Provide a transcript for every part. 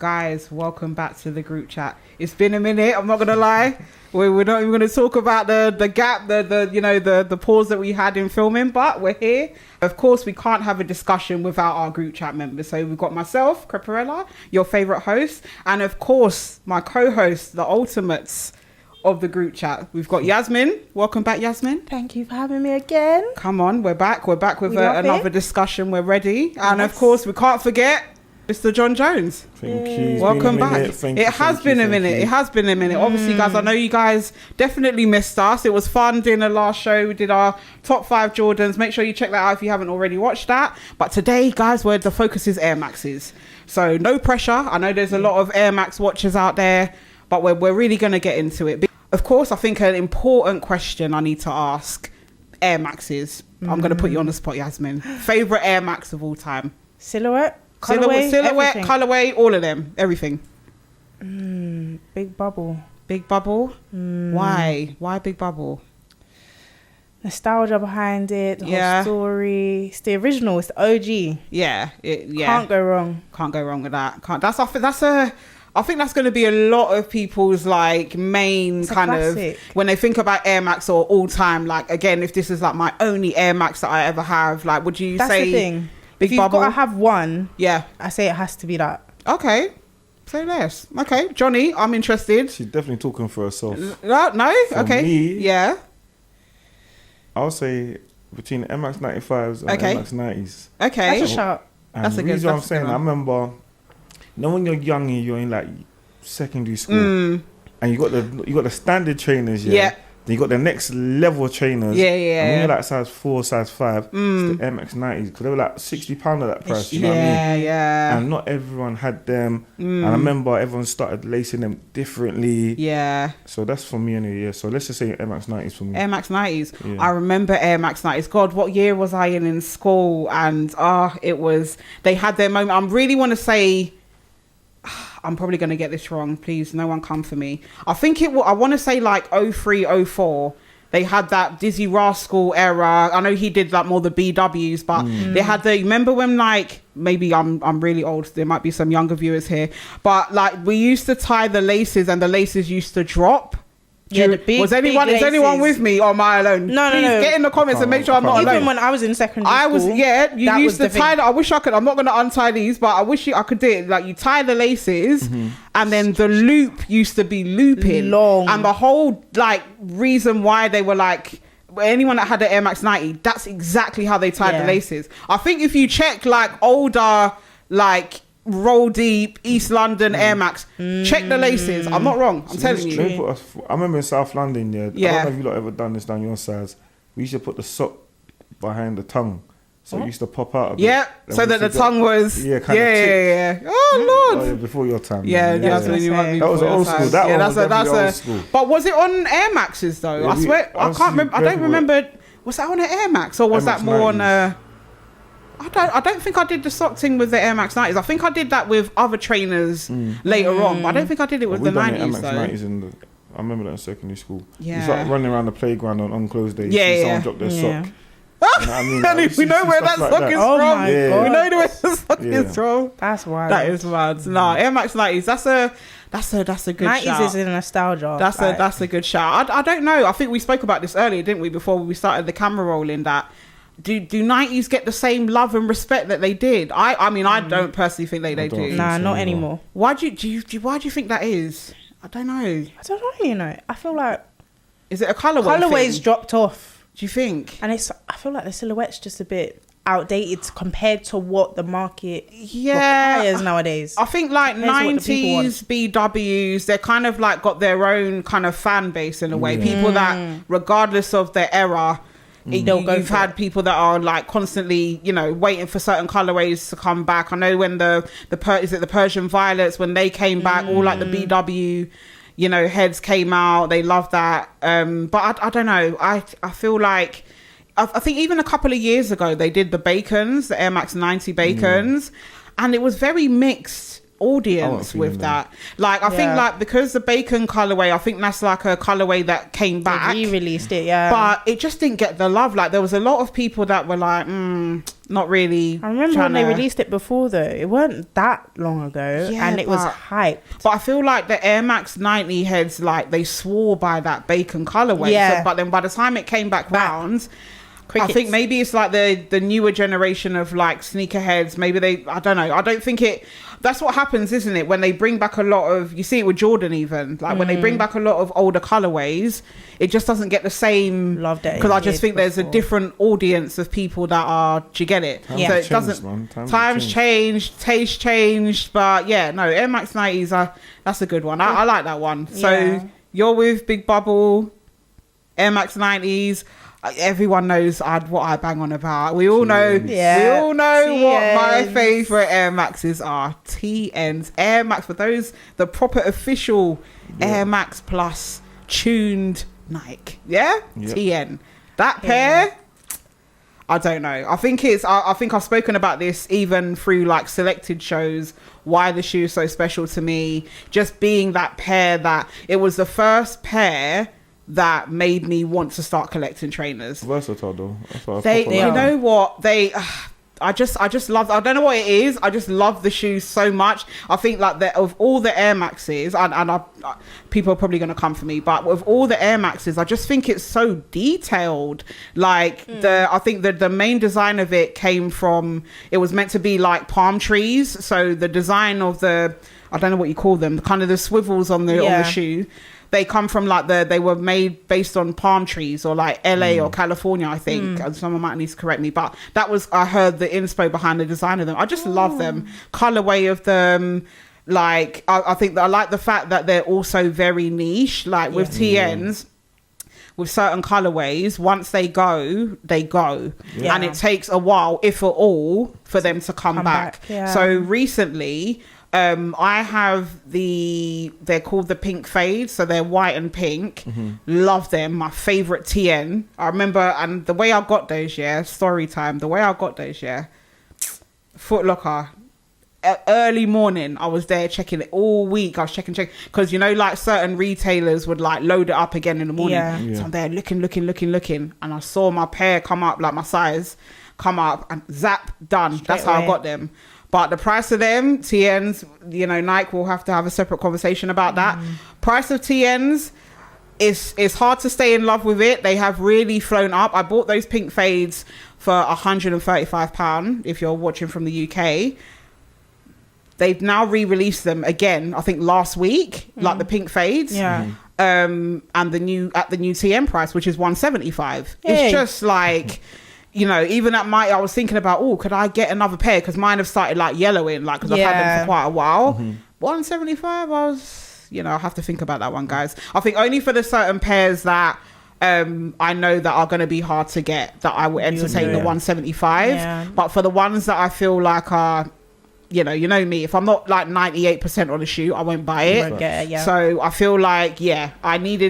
Guys, welcome back to the group chat. It's been a minute, I'm not gonna lie. We're not even gonna talk about the gap, the pause that we had in filming, but we're here. Of course, we can't have a discussion without our group chat members. So we've got myself, CREPERELLA, your favorite host, and of course, my co-host, the ultimates of the group chat. We've got Yasmin. Welcome back, Yasmin. Thank you for having me again. Come on, we're back with another discussion. We're ready. And of course, we can't forget Mr. John Jones. Thank you. Welcome back. It has been a minute. Obviously, guys, I know you guys definitely missed us. It was fun doing the last show. We did our top 5 Jordans. Make sure you check that out if you haven't already watched that. But today, guys, the focus is Air Maxes. So no pressure. I know there's a lot of Air Max watchers out there, but we're really going to get into it. Of course, I think an important question I need to ask, Air Maxes. I'm going to put you on the spot, Yasmin. Favorite Air Max of all time? Silhouette, colorway, all of them, everything. Big bubble. Big bubble? Why big bubble? Nostalgia behind it, the whole story. It's the original, it's the OG. Yeah. Can't go wrong. Can't go wrong with that. I think that's going to be a lot of people's like main kind of when they think about Air Max or all time. Like, again, if this is like my only Air Max that I ever have, like, would you say? That's the thing. Big if bubble? You've got to have one. Yeah. I say it has to be that. Okay. Say less. Okay. Johnny, I'm interested. She's definitely talking for herself. No? For okay. me, yeah. I'll say between MX 95s and MX 90s. Okay. That's a shout. And That's a the good reason I'm that's saying, I remember, when you're young and you're in like secondary school, and you got the standard trainers, then you got the next level trainers, and when you're like size 4, size 5, it's the MX 90s, because they were like £60 at that price. You know what I mean? And not everyone had them, and I remember everyone started lacing them differently. So that's for me anyway. So let's just say MX 90s for me. Air Max 90s. I remember Air Max 90s. God, what year was I in school? And they had their moment. I really want to say, I'm probably going to get this wrong. Please, no one come for me. I think I want to say like 03, 04. They had that Dizzy Rascal era. I know he did like more the BWs, but they had remember when like, maybe I'm really old. There might be some younger viewers here, but like we used to tie the laces and the laces used to drop. Is anyone with me or am I alone? No. Get in the comments and make sure I'm not alone. Even when I was in secondary school, you used to tie that. I wish I could. I'm not going to untie these, but I wish I could do it. Like you tie the laces, and then the loop used to be looping long, and the whole like reason why they were like. Anyone that had the Air Max 90, that's exactly how they tied the laces. I think if you check like older like Roll Deep, East London Air Max, check the laces. I'm not wrong. I'm telling you. I remember in South London, I don't know if you lot ever done this down your sides. We used to put the sock behind the tongue, so it used to pop out a bit. Yeah, so that the tongue was yeah. Oh Lord, before your time. That's when you want me. That was old school. That's old school. But was it on Air Maxes though? I swear, I can't remember. I don't remember. Was that on an Air Max or was that more on a? I don't think I did the sock thing with the Air Max 90s. I think I did that with other trainers later on. But I don't think I did it with the 90s though. MX 90s I remember that in secondary school. Yeah. You start running around the playground on closed days. Someone dropped their sock. You know what I mean? Like, we know where that sock is from. My God. We know where the sock is from. That's wild. That is wild. No, Air Max 90s. That's a good 90s shout. 90s is a nostalgia. That's a good shout. I don't know. I think we spoke about this earlier, didn't we? Before we started the camera rolling, that. Do 90s get the same love and respect that they did? I mean, I don't personally think they do. Nah, not anymore. Why do you think that is? I don't know. I feel like is it a colorway's dropped off? Do you think? And I feel like the silhouette's just a bit outdated compared to what the market requires nowadays. I think like 90s BWs, they're kind of like got their own kind of fan base in a way. People that regardless of their era, you've had people that are like constantly, waiting for certain colorways to come back. I know when the Persian Violets, when they came back, all like the BW, heads came out. They loved that. But I don't know. I feel like I think even a couple of years ago they did the Bacons, the Air Max 90 Bacons, and it was very mixed audience with that. Like I think like because the Bacon colorway, I think that's like a colorway that came back. He released it, but it just didn't get the love. Like there was a lot of people that were like, not really. I remember when they released it before though. It weren't that long ago, and it was hyped. But I feel like the Air Max 90 heads, like they swore by that bacon colorway. Yeah. So, but then by the time it came back round, I think maybe it's like the newer generation of like sneakerheads. Maybe I don't know. I don't think that's what happens, isn't it? When they bring back a lot of, you see it with Jordan even, like when they bring back a lot of older colorways, it just doesn't get the same love that. Because I just think there's a different audience of people that are, do you get it? Times So it doesn't, times changed, taste changed, but yeah, no, Air Max 90s that's a good one. I like that one. So you're with Big Bubble, Air Max 90s. Everyone knows what I bang on about. We all know. We all know TNs. What my favorite Air Maxes are. TNs, Air Max, for those the proper official Air Max Plus tuned Nike. TN. That pair. I don't know. I think I've spoken about this even through like selected shows. Why the shoe is so special to me. Just being that pair that it was the first pair that made me want to start collecting trainers. Versatile though. You know what? I just love, I don't know what it is. I just love the shoes so much. I think like of all the Air Maxes, and people are probably going to come for me, but with all the Air Maxes, I just think it's so detailed. Like I think that the main design of it came from, it was meant to be like palm trees. So the design of I don't know what you call them, kind of the swivels on the shoe. They come from like they were made based on palm trees or like LA or California, I think. Someone might need to correct me, but that was, I heard the inspo behind the design of them. I just love them. Colorway of them. Like, I think that I like the fact that they're also very niche. Like with TNs, with certain colorways, once they go. Yeah. And it takes a while, if at all, for them to come back. Yeah. So recently, I have they're called the pink fade, so they're white and pink. Love them. My favorite TN. I remember, and the way I got those, story time. The way I got those, Foot Locker. Early morning, I was there checking it all week. I was checking because like certain retailers would like load it up again in the morning. So I'm there looking, and I saw my pair come up, like my size come up, and zap, done. That's how I got them. But the price of them, TNs, Nike will have to have a separate conversation about that. Price of TNs, it's hard to stay in love with it. They have really flown up. I bought those pink fades for £135 if you're watching from the UK. They've now re-released them again, I think last week, like the pink fades. And at the new TN price, which is £175. It's just like... even at I was thinking about, could I get another pair? Because mine have started like yellowing, like, because I've had them for quite a while. 175, I was, I have to think about that one, guys. I think only for the certain pairs that I know that are going to be hard to get, that I would entertain the 175. Yeah. But for the ones that I feel like are, you know me, if I'm not like 98% on a shoe, I won't buy it. Get it. So I feel like, I need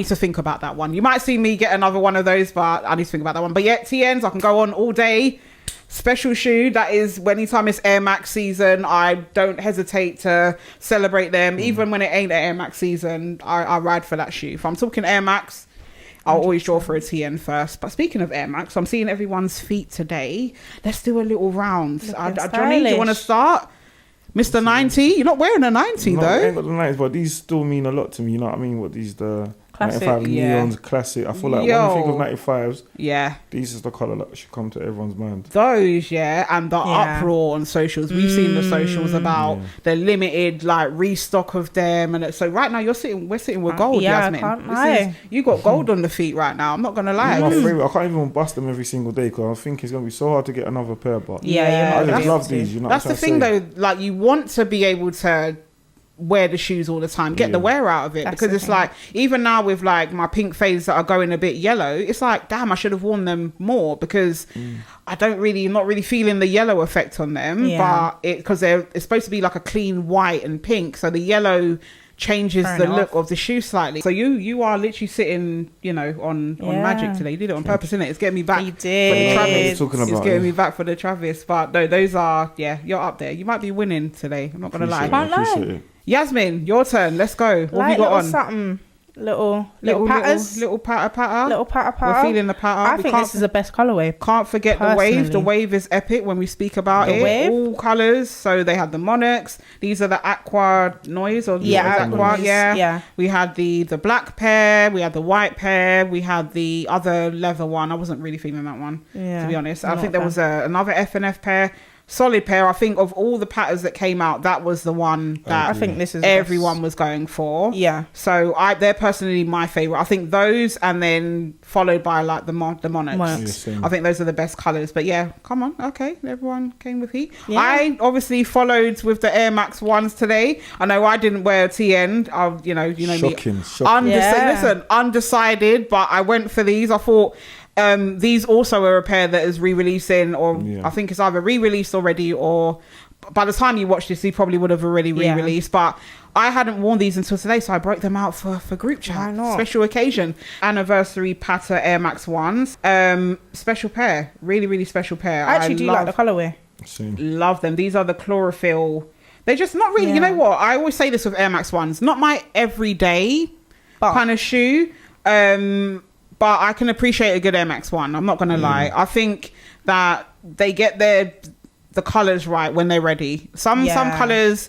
to think about that one. You might see me get another one of those, but I need to think about that one. But TNs, I can go on all day. Special shoe, that is, anytime it's Air Max season, I don't hesitate to celebrate them. Even when it ain't Air Max season, I ride for that shoe. If I'm talking Air Max, I'll always draw for a TN first. But speaking of Air Max, I'm seeing everyone's feet today. Let's do a little round. Johnny, do you want to start? Mr. 90? You're not wearing a 90 though. I ain't got the 90s, but these still mean a lot to me. You know what I mean? What these classic, 95 neons, classic. I feel like when you think of 95s, these is the colour that should come to everyone's mind. Those, and the uproar on socials. We've seen the socials about the limited like restock of them, and so right now we're sitting with gold, Yasmin. I can't lie. You got gold on the feet right now. I'm not gonna lie. My favorite. I can't even bust them every single day because I think it's gonna be so hard to get another pair. But I just love these. That's the thing though. Like you want to be able to wear the shoes all the time, get the wear out of it. That's because it's like, even now with like my pink fades that are going a bit yellow, it's like, damn, I should have worn them more because I'm not really feeling the yellow effect on them. But because it's supposed to be like a clean white and pink, so the yellow changes the look of the shoe slightly. So you are literally sitting, on magic today. You did it on purpose, innit? It's getting me back. You did. For the Travis. It's getting me back for the Travis. But no, those are, you're up there. You might be winning today. I'm not gonna lie. Can't lie. Yasmin, your turn. Let's go. What have you got on? Something Little patters. Little patter. Little patter. We're feeling the patter. I think this is the best colorway. Can't forget the wave. The wave is epic when we speak about it. Wave? All colors. So they had the Monarchs. These are the aqua noise or aqua. Yeah. We had the black pair. We had the white pair. We had the other leather one. I wasn't really feeling that one, to be honest. I think there was another F&F pair. Solid pair. I think of all the patterns that came out, that was the one that I think this is everyone was going for. Yeah. So they're personally my favorite. I think those, and then followed by like the Monarchs. I think those are the best colors. But yeah, come on, okay, everyone came with heat. Yeah. I obviously followed with the Air Max ones today. I know I didn't wear TN. You know shocking. me. Listen, undecided, but I went for these. I thought. These also are a pair that is re-releasing, or I think it's either re-released already, or by the time you watch this, he probably would have already re-released. But I hadn't worn these until today, so I broke them out for group chat. Special occasion. Anniversary Patta Air Max 1s. Special pair. Really, really special pair. I actually do like the colorway. Love them. These are the chlorophyll. They're just not really, you know what? I always say this with Air Max 1s. Not my everyday kind of shoe. But I can appreciate a good Air Max 1. I'm not going to lie. I think that they get the colours right when they're ready. Some colours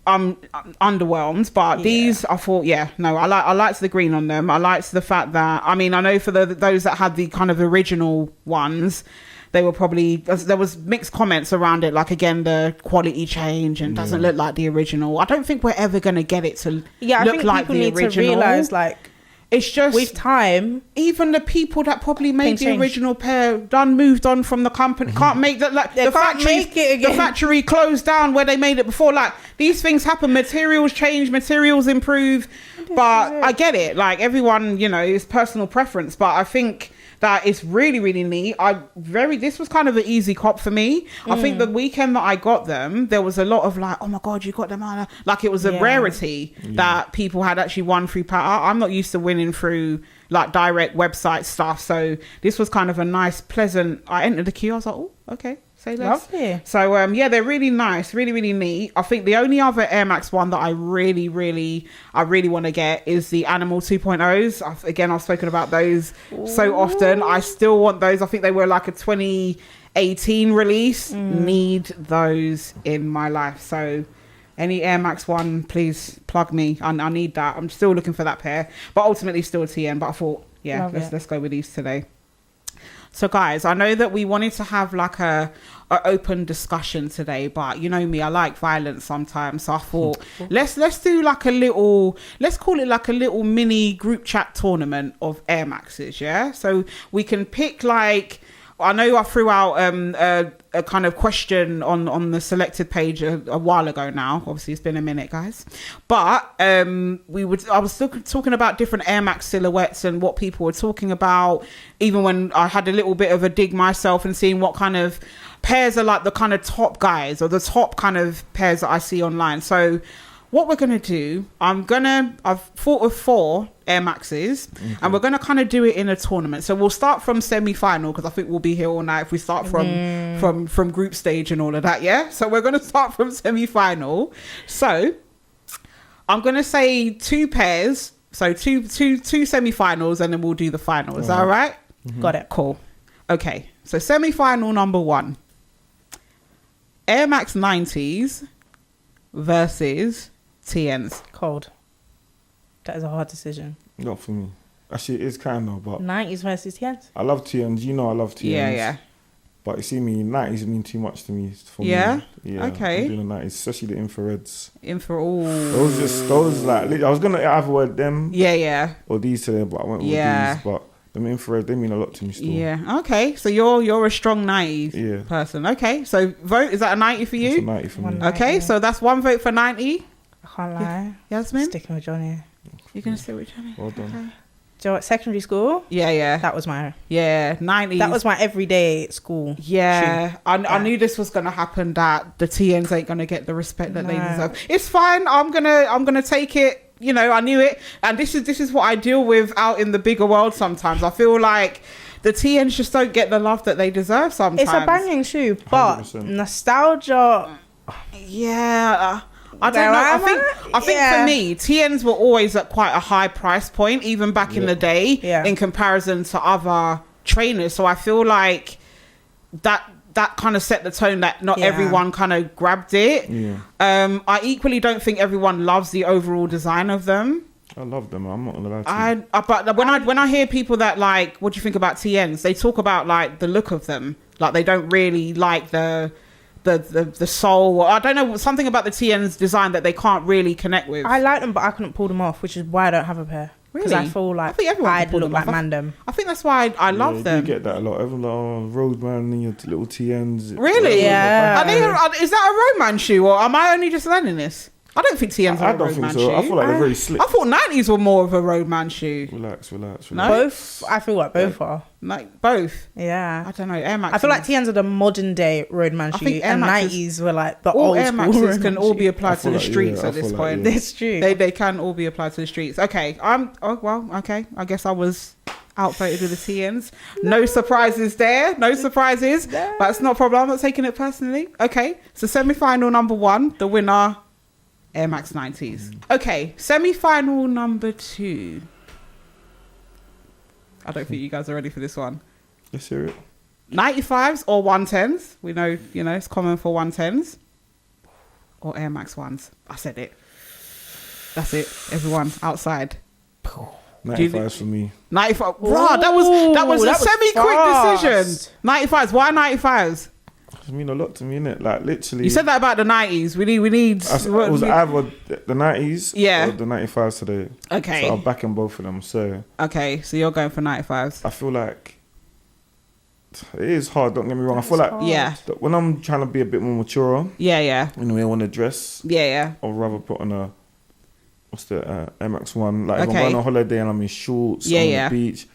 I'm underwhelmed, but these I thought, I liked the green on them. I liked the fact that, I mean, I know for those that had the kind of original ones, they were probably, there was mixed comments around it, like again the quality change and doesn't look like the original. I don't think we're ever going to get it to look like the original. People need to realise, like, it's just with time, even the people that probably made the original pair moved on from the company. Can't make that, like the factory closed down where they made it before. Like, these things happen, materials change, materials improve. But I get it, like everyone, it's personal preference. But I think that it's really, really neat. This was kind of an easy cop for me. I think the weekend that I got them, there was a lot of like, oh my God, you got them out. Like, it was a rarity that people had actually won through pattern. I'm not used to winning through like direct website stuff. So this was kind of a nice, pleasant, I entered the queue. I was like, oh, okay. Say less. Lovely. So they're really nice, really, really neat. I think the only other Air Max one that I really want to get is the Animal 2.0s. I've spoken about those so often. I still want those. I think they were like a 2018 release. Need those in my life. So any Air Max 1, please plug me. I need that. I'm still looking for that pair, but ultimately still a TN. But I thought, let's go with these today. So guys, I know that we wanted to have like a open discussion today, but you know me, I like violence sometimes. So I thought let's do like let's call it like a little mini group chat tournament of Air Maxes, yeah? So we can pick, like, I know I threw out a kind of question on the Solekted page a while ago now. Obviously, it's been a minute, guys. But I was still talking about different Air Max silhouettes and what people were talking about, even when I had a little bit of a dig myself and seeing what kind of pairs are like the kind of top guys or the top kind of pairs that I see online. So what we're going to do, I've thought of 4 Air Maxes, and we're going to kind of do it in a tournament. So we'll start from semi-final, because I think we'll be here all night if we start from group stage and all of that, yeah? So we're going to start from semi-final. So I'm going to say 2 pairs, so two semi-finals, and then we'll do the final. Is that all right? Got it. Cool. Okay, so semi-final number 1. Air Max 90s versus TNs. Cold. That is a hard decision. Not for me. Actually, it is kind of, but 90s versus TNs. I love TNs. You know I love TNs. Yeah. But you see me, 90s mean too much to me. For me. Yeah? Okay. I'm doing the 90s, especially the infrareds. Those like, I was going to either wear them. Yeah. Or these today, but I went with these. But them infrared, they mean a lot to me still. Yeah. Okay. So you're a strong 90s person. Okay. So vote, is that a 90 for you? It's a 90 for me. Okay. So that's 1 vote for 90. I can't lie. Yasmin? Sticking with Johnny. You're going to stick with Johnny? Well done. Okay. Do you know what? Secondary school? Yeah. That was my... 90s. That was my everyday school. Yeah. I knew this was going to happen, that the TNs ain't going to get the respect that they deserve. It's fine. I'm gonna take it. You know, I knew it. And this is what I deal with out in the bigger world sometimes. I feel like the TNs just don't get the love that they deserve sometimes. It's a banging shoe, but 100%. Nostalgia... Yeah. I don't know. I think for me, TNs were always at quite a high price point, even back in the day, in comparison to other trainers. So I feel like that kind of set the tone that not everyone kind of grabbed it. I equally don't think everyone loves the overall design of them. I love them. I'm not gonna lie to you. But when I hear people that like, what do you think about TNs? They talk about like the look of them. Like they don't really like the soul. Or I don't know, something about the TNs design that they can't really connect with. I like them, but I couldn't pull them off, which is why I don't have a pair. Really? Because I feel like I'd look like Mandem. I think that's why I love them. You get that a lot. Everyone like, Roadman and your little TNs. Really? Yeah. Is that a Roadman shoe, or am I only just learning this? I don't think TNs are a Roadman shoe. I feel like they're very slick. I thought 90s were more of a Roadman shoe. Relax. No? Both. I feel like both are. Like both? Yeah. I don't know. Air Max. I feel like TNs are the modern day Roadman shoe, and 90s were like the old Air Maxes Roadman can all be applied to the streets at this point. That's true. They can all be applied to the streets. Okay. Okay. I guess I was outvoted with the TNs. No surprises there. No surprises. But it's not a problem. I'm not taking it personally. Okay. So semi-final number 1, the winner, Air Max 90s. Okay. Semi-final number 2. I don't think you guys are ready for this one. Let's hear it. 95s or 110s. We know, it's common for 110s. Or Air Max 1s. I said it. That's it. Everyone outside. 95s for me. 95. Bro, that was a semi-quick decision. 95s. Why 95s? It mean a lot to me, innit? Like literally. You said that about the 90s. We need. It was either the 90s or the 95s today. Okay. So I'm backing both of them. So. Okay, so you're going for 95s. I feel like it is hard. Don't get me wrong. I feel like when I'm trying to be a bit more mature. Yeah. In the way I want to dress. Yeah. I'd rather put on a Air Max 1. Like if I'm going on holiday and I'm in shorts on the beach.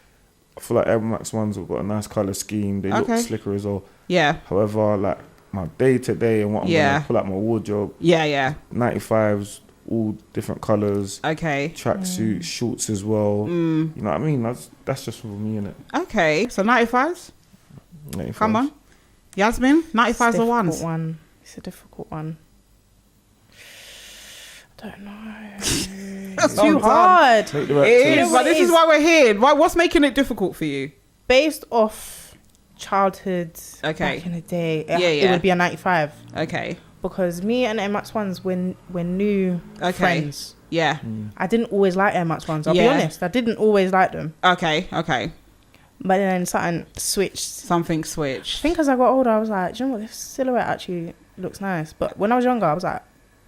I feel like Air Max 1s have got a nice colour scheme. They look slicker as well. Yeah. However, like my day to day and what I'm going to pull out my wardrobe. Yeah. 95s, all different colours. Okay. Tracksuit, shorts as well. You know what I mean? That's just for me, innit? Okay. So 95s? 95s. Come on. Yasmin, 95s or 1s? It's a difficult one. I don't know. It's too hard. It is, but this is why we're here. What's making it difficult for you? Based off childhood back in the day, it would be a 95. Okay. Because me and Air Max 1s, we're new friends. Yeah. I didn't always like Air Max 1s. I'll be honest. I didn't always like them. Okay. But then something switched. I think as I got older, I was like, do you know what? This silhouette actually looks nice. But when I was younger, I was like,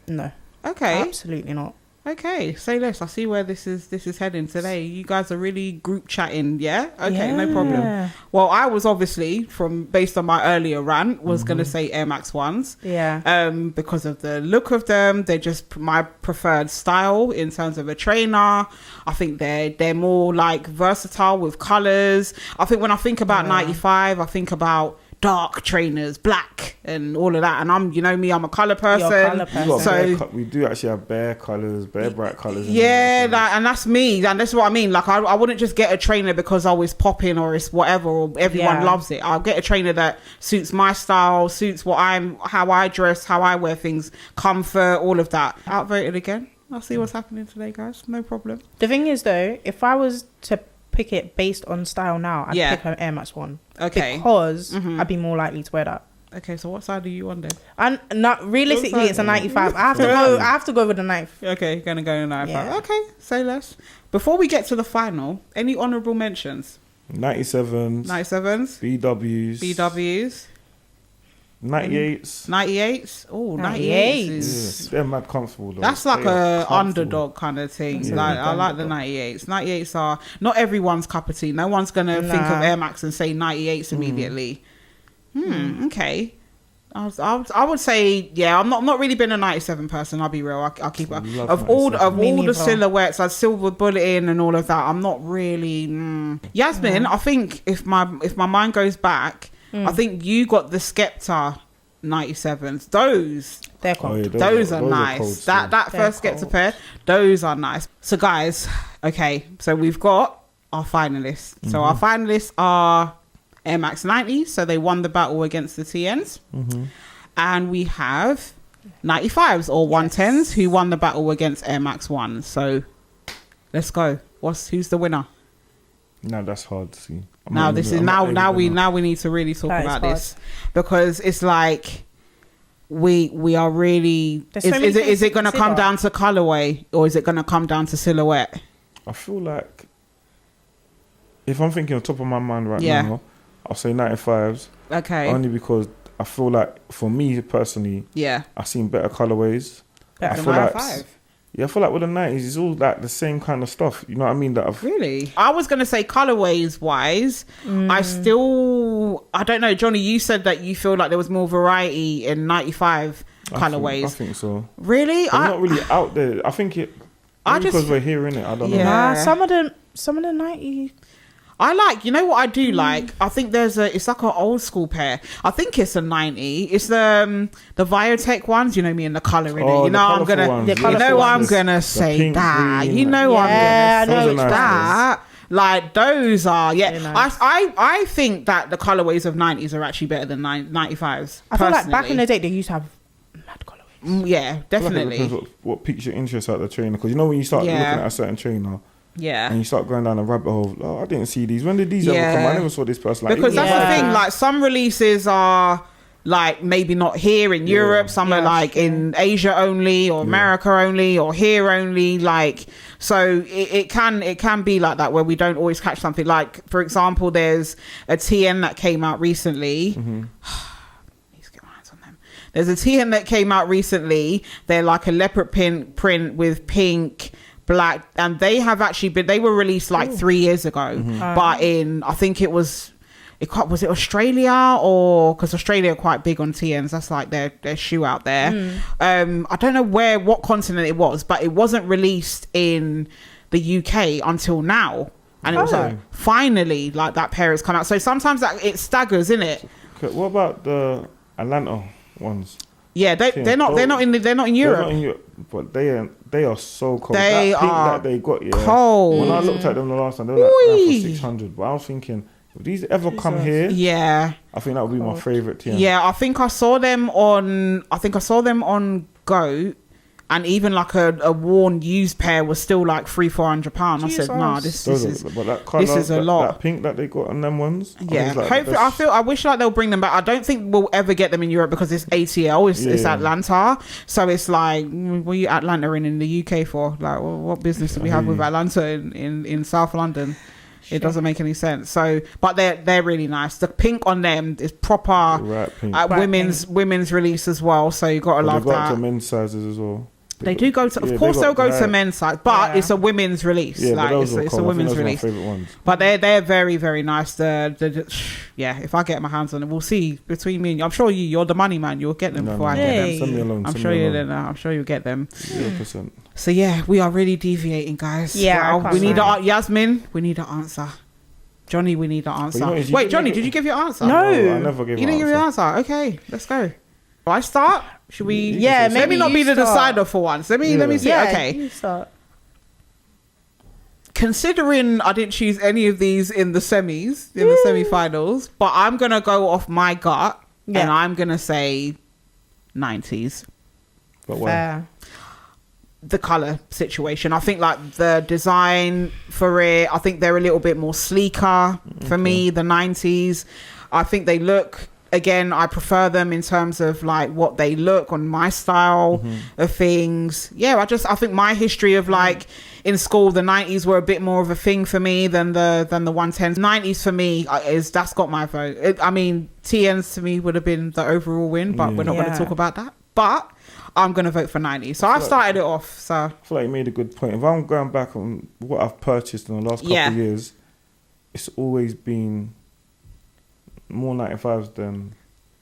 no. Okay. Absolutely not. Okay, say less. I see where this is heading today. You guys are really group chatting, yeah? Okay, no problem. Well, I was obviously based on my earlier rant was gonna say Air Max 1s. Yeah. Because of the look of them, they're just my preferred style in terms of a trainer. I think they're more like versatile with colours. I think when I think about 95, I think about dark trainers, black and all of that, and I'm I'm a colour person. So we do actually have bare colours, bare bright colours. And that's me, and that's what I mean. Like I wouldn't just get a trainer because it's popping or it's whatever or everyone loves it. I'll get a trainer that suits my style, suits how I dress, how I wear things, comfort, all of that. Outvoted again. I'll see what's happening today, guys. No problem. The thing is though, if I was to pick it based on style now, I'd pick an Air Max 1. Okay. Because I'd be more likely to wear that. Okay, so what side are you on then? And not realistically, it's a 95. I have to go with the knife. Okay, gonna go with 95. Yeah. Okay, say less. Before we get to the final, any honourable mentions? 97s. BWs. 98s. Oh, 98s. They're mad comfortable though. That's like a underdog kind of thing. I like the 98s. 98s are not everyone's cup of tea. No one's gonna think of Air Max and say 98s immediately. Okay. I would say I'm not really been a 97 person. I'll be real. I'll keep it of all the silhouettes, like silver bulletin and all of that. I'm not really Yasmin. I think if my mind goes back, I think you got the Skepta 97s. They're cold. Those are nice. That first Skepta pair, those are nice. So guys, okay, so we've got our finalists. So our finalists are Air Max 90s, so they won the battle against the TNs. And we have 95s or 110s? Who won the battle against Air Max 1? So let's go. Who's the winner? No, that's hard to see. Now we need to really talk about this, because it's like we are really. Is it going to come down to colorway, or is it going to come down to silhouette? I feel like, if I'm thinking on top of my mind right now, I'll say 95s. Okay. Only because I feel like, for me personally, I've seen better colorways. Better than 95. I feel like with the 90s, it's all like the same kind of stuff. You know what I mean? Really? I was going to say colorways wise, I don't know. Johnny, you said that you feel like there was more variety in 95 colorways. I think so. Really? They're not really out there. I think because we're here, innit? I don't know. Nah, some of the 90s. I like, you know what I do like? I think it's like an old school pair. I think it's a 90. It's the Viotech ones, you know me, and the colour in it. You know I'm gonna say that. Green, you know I'm gonna say nice that. Like those are nice. I think that the colorways of 90s are actually better than 95s. I feel like back in the day they used to have mad colorways. Yeah, definitely. Like it depends what piques your interest out of the trainer, because you know when you start looking at a certain trainer. Yeah. And you start going down a rabbit hole. Oh, I didn't see these. When did these ever come? I never saw this person. Like, because that's the thing. Like some releases are like maybe not here in Europe. Some are like in Asia only, or America only, or here only. Like so, it can be like that, where we don't always catch something. Like for example, there's a TN that came out recently. There's a TN that came out recently. They're like a leopard print with pink, black, and they were released like 3 years ago, but I think it was Australia, or because Australia are quite big on TNs, that's like their shoe out there. I don't know what continent it was, but it wasn't released in the UK until now, and it was like finally like that pair has come out. So sometimes it staggers, innit? Okay, what about the Atlanta ones? Yeah, they're not in Europe. But they are so cold. They that pink are that they got, cold. When I looked at them the last time, they were like for 600. But I was thinking, if these ever come here, I think that would be my favourite TN. Yeah, I think I saw them on Go, and even like a worn used pair was still like £300-400. I said, nah, this is a lot. That pink that they got on them ones. Yeah, hopefully, I wish like they'll bring them back. I don't think we'll ever get them in Europe because it's ATL, it's Atlanta, so it's like, what are you Atlanta in the UK for? Like, what business do we have with Atlanta in South London? It doesn't make any sense. So, but they're really nice. The pink on them is proper women's release as well. So you gotta love that. They got to men's sizes as well. They do go to, of course, they'll go to men's size, but it's a women's release. Yeah, like it's a women's release. But they're very, very nice. If I get my hands on it, we'll see between me and you. I'm sure you're the money man. You'll get them before I get them. Send me along. I'm sure you'll get them. 0%. So yeah, we are really deviating, guys. Yeah, we need Yasmin. We need an answer. Johnny, we need an answer. Wait, Johnny, did you give your answer? No, I never gave. You didn't give your answer. Okay, let's go. Do I start? Should we? Yeah, maybe let me not be the decider for once. Let me see. Yeah, okay. You start. Considering I didn't choose any of these in the semi-finals, but I'm gonna go off my gut and I'm gonna say 90s. But why? The color situation. I think like the design for it, I think they're a little bit more sleeker for me. The 90s, I think they look. Again, I prefer them in terms of like what they look on my style of things. Yeah, I think my history of like in school, the 90s were a bit more of a thing for me than the 110s. 90s for me that's got my vote. TNs to me would have been the overall win, but we're not going to talk about that. But I'm going to vote for 90s. So I've started it off. So I feel like you made a good point. If I'm going back on what I've purchased in the last couple of years, it's always been more 95s than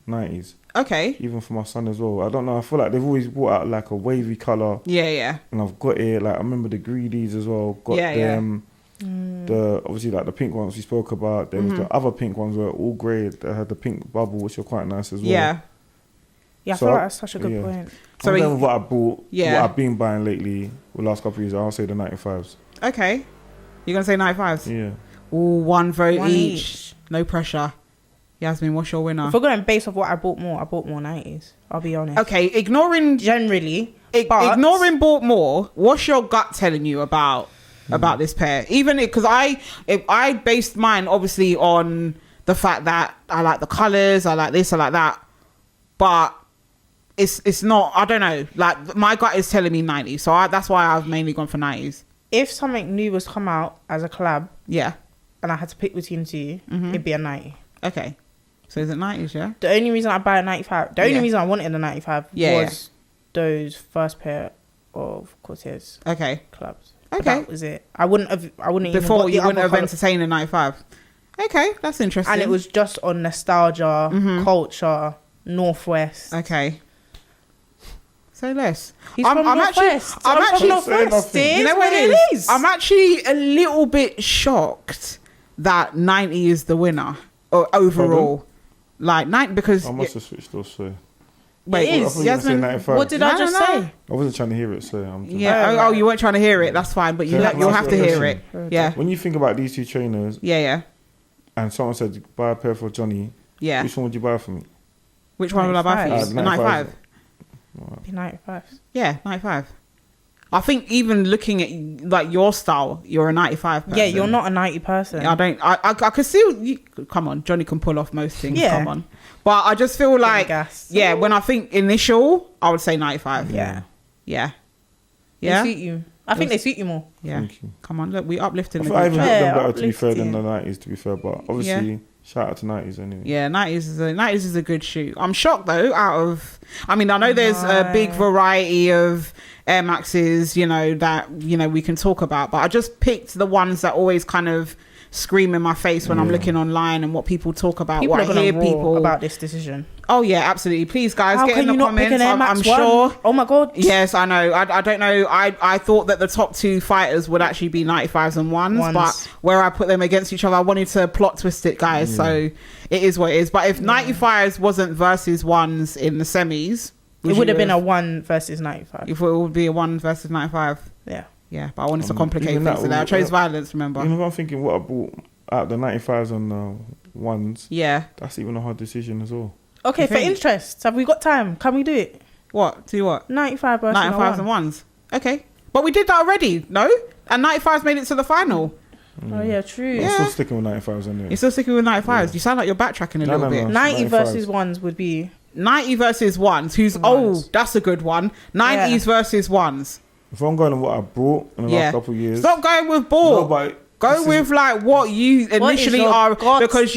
90s. Okay. Even for my son as well. I don't know. I feel like they've always brought out like a wavy colour. Yeah. And I've got it. Like I remember the Greedies as well. Got them. The obviously like the pink ones we spoke about. There was the other pink ones were all grey. They had the pink bubble, which were quite nice as well. Yeah. Yeah, I feel like that's such a good point. So what I bought, what I've been buying lately, the last couple of years, I'll say the 95s. Okay. You're going to say 95s? Yeah. Ooh, one vote each. No pressure. Yasmin, what's your winner? If we're going based off what I bought more 90s. I'll be honest. Okay, ignoring bought more, what's your gut telling you about this pair? Even because I based mine obviously on the fact that I like the colours, I like this, I like that, but it's not, I don't know, like my gut is telling me 90s, so that's why I've mainly gone for 90s. If something new was come out as a collab, yeah, and I had to pick between two, it'd be a 90. Okay, so is it 90s? Yeah. The only reason I buy a 95, the only reason I wanted a 95 was those first pair of Cortez. Okay. Clubs. Okay, that was it. I wouldn't before even you wouldn't have entertained a 95. Okay, that's interesting. And it was just on nostalgia, culture, Northwest. Okay. Say less. He's from Northwest. I'm actually Northwest. You know what it is? I'm actually a little bit shocked that 90 is the winner overall. Like 90 because I must have switched off. So wait, it is. Yasmin, what did I just say? I wasn't trying to hear it, so I'm just you weren't trying to hear it. That's fine, but you'll have to hear it. Yeah. When you think about these two trainers, and someone said buy a pair for Johnny, which one would you buy for me? Which one would I buy for you? 95. Be 95. Yeah, 95. I think even looking at like your style, you're a 95 person. Yeah, you're not a 90 person. I could see come on, Johnny can pull off most things. Yeah. Come on. But I just feel like when I think initial, I would say 95. Yeah. Yeah. They suit you. I think they suit you more. Yeah. Come on, look, we uplifting the I even look them better to be fair than the 90s to be fair, but obviously shout out to 90s anyway. Yeah, 90s is a good shoe. I'm shocked though, I know there's a big variety of Air Maxes, that, we can talk about, but I just picked the ones that always kind of scream in my face when I'm looking online and what people talk about. People are going to roar about this decision. Oh yeah, absolutely. Please guys, get in the comments. I'm sure. Oh my god. Yes, I know. I don't know. I thought that the top two fighters would actually be 95s and ones, but where I put them against each other, I wanted to plot twist it, guys. So it is what it is. But if 95s wasn't versus ones in the semis, it would have been a 1 versus 95. If it would be a 1 versus 95. Yeah, but I wanted to complicate things today. I chose violence, remember? I'm thinking what I bought out the 95s and the ones. Yeah. That's even a hard decision as well. Okay, for interest, have we got time? Can we do it? What? Do what? 95 versus 95s and ones. Okay. But we did that already, no? And 95s made it to the final. Oh, yeah, true. I'm still sticking with 95s anyway. You're still sticking with 95s? Yeah. You sound like you're backtracking a little bit. 90 versus ones would be... 90 versus ones. That's a good one. 90s versus ones. If I'm going on what I bought in the last couple of years... Stop going with bought. No, go with like what you initially are. Because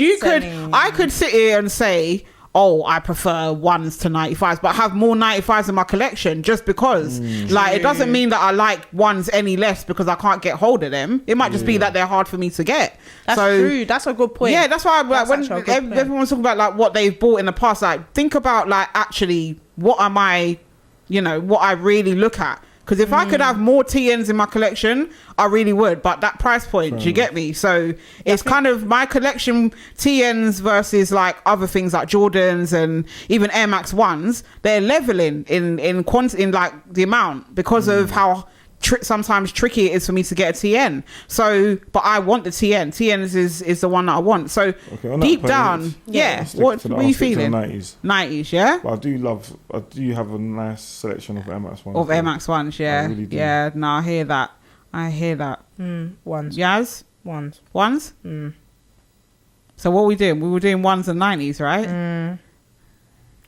I could sit here and say... I prefer ones to 95s, but I have more 95s in my collection just because. It doesn't mean that I like ones any less because I can't get hold of them. It might just be that they're hard for me to get. That's true. That's a good point. Yeah, that's why when everyone's talking about like what they've bought in the past, like think about like actually what am I, what I really look at. Because if I could have more TNs in my collection, I really would. But that price point, do you get me? So it's kind of my collection TNs versus like other things like Jordans and even Air Max 1s. They're leveling in quantity, in like the amount because of how sometimes tricky it is for me to get a TN. So, but I want the TN. TNs is the one that I want. So deep down, what are you feeling? 90s, yeah. But I do have a nice selection of Air Max 1s. Of Air Max 1s, yeah. I really do. Yeah, no, I hear that. Ones. Yaz? Ones? So what were we doing? We were doing ones and 90s, right?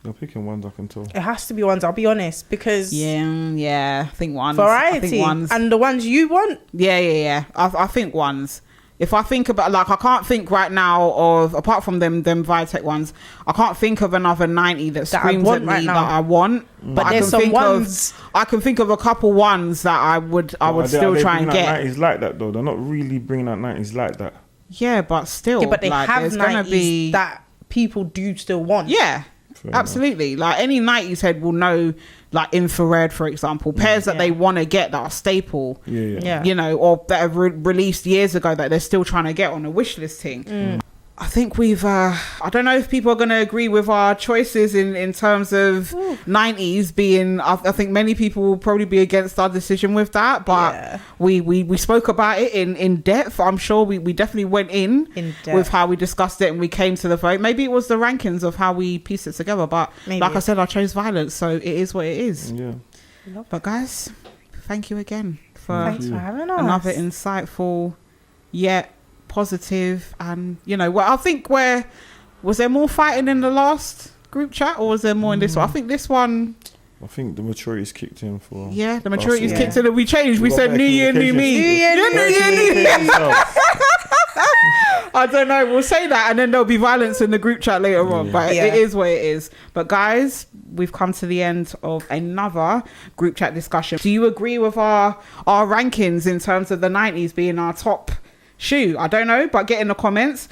You're picking ones, I can tell. It has to be ones, I'll be honest, because... Yeah, I think ones. Variety. I think ones. And the ones you want? Yeah. I think ones. If I think about, like, I can't think right now of, apart from them Vitek ones, I can't think of another 90 that screams at me right now that I want. But there's some ones... I can think of a couple ones that I would still try and get. 90s like that, though. They're not really bringing out 90s like that. Yeah, but still. Yeah, but they have 90s that people do still want. Yeah. Absolutely. Like any 90s head will know, like infrared, for example, pairs that they want to get that are staple, or that have released years ago that they're still trying to get on a wish list thing. I think we've I don't know if people are going to agree with our choices in terms of 90s being, I think many people will probably be against our decision with that, but we spoke about it in depth. I'm sure we definitely went in with how we discussed it and we came to the vote. Maybe it was the rankings of how we pieced it together, but like I said, I chose violence, so it is what it is. But guys, thank you again for having us. Another insightful yet positive, and I think was there more fighting in the last group chat, or was there more in this one? I think this one, I think the maturity's kicked in for the maturity's kicked in and we changed. We said new year, new me. New year. I don't know, we'll say that and then there'll be violence in the group chat later on, but it is what it is. But guys, we've come to the end of another group chat discussion. Do you agree with our rankings in terms of the 90s being our top shoe? I don't know, but get in the comments.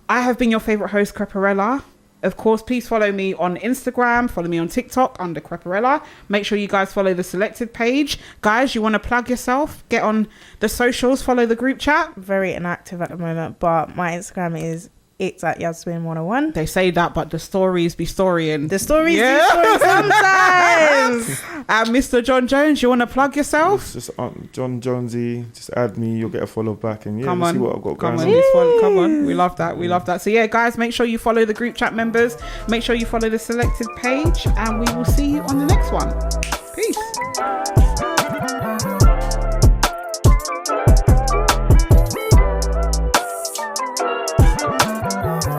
I have been your favorite host, CREPERELLA. Of course, please follow me on Instagram, follow me on TikTok under CREPERELLA. Make sure you guys follow the Solekted page. Guys, you want to plug yourself, get on the socials, follow the group chat. Very inactive at the moment, but my Instagram is it's at YASMIN 101. They say that, but the stories be storying. The stories be storying sometimes. And Mr. John Jones, you want to plug yourself? It's just John Jonesy. Just add me. You'll get a follow back, and see what I've got going on. Come on, we love that. We love that. So yeah, guys, make sure you follow the group chat members. Make sure you follow the Solekted page, and we will see you on the next one. Peace.